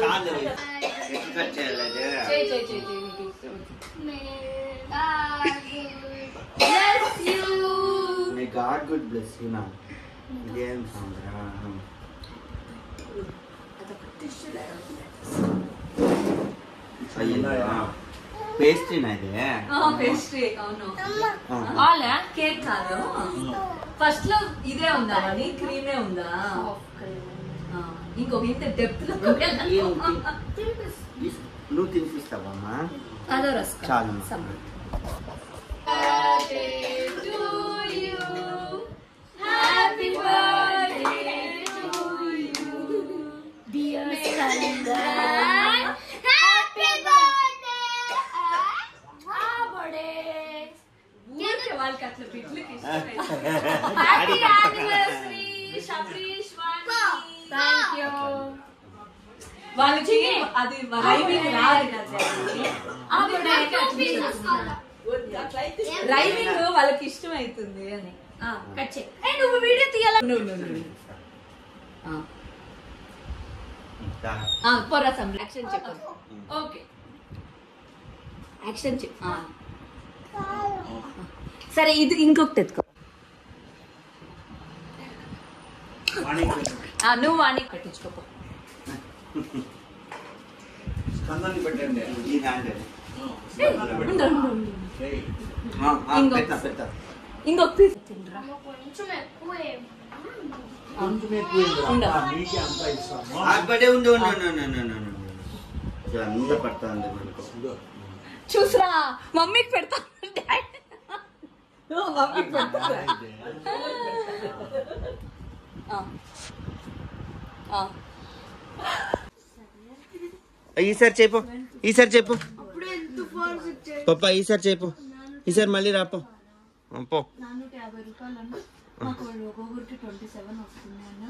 May God good bless you now. Again, pastry నాది pastry అవును ఆలా కేక్ కాదు ఫస్ట్ లో ఇదే ఉందా అని క్రీమే ఉందా ఇంకొక ఇంత డెప్త్ లో నువ్వు తినిపిస్తావమ్మా అదో రసం చాలు happy birthday to you dear Sandan happy birthday birthday ఊరికే వాళ్ళకి అట్లా పిట్లకి happy anniversary Sabarish Vani thank you వాళ్ళకి అది రైమింగ్ రాదు కదా రైమింగ్ వాళ్ళకి ఇష్టం అవుతుంది అని కట్ చేయి నువ్వు వీడియో తీయాలా పోరా సమ్ యాక్షన్ చెప్పు ఓకే యాక్షన్ చెప్పు సరే ఇది ఇంకొకటి ఎత్తుకో నువ్వు వాణి పెట్టించుకోపో ఇంకొక పీస్ తిండ్రా అంత పడుతుంది చూసరా మమ్మీకి పెడతా మమ్మీకి పెడతా ఈసారి చెప్పు పప్ప ఈసారి చెప్పు ఈసారి మళ్ళీ రాపో పో 450 రూపాయలు మాకు ఒక్కొక్కరికి 27 వస్తుంది అన్న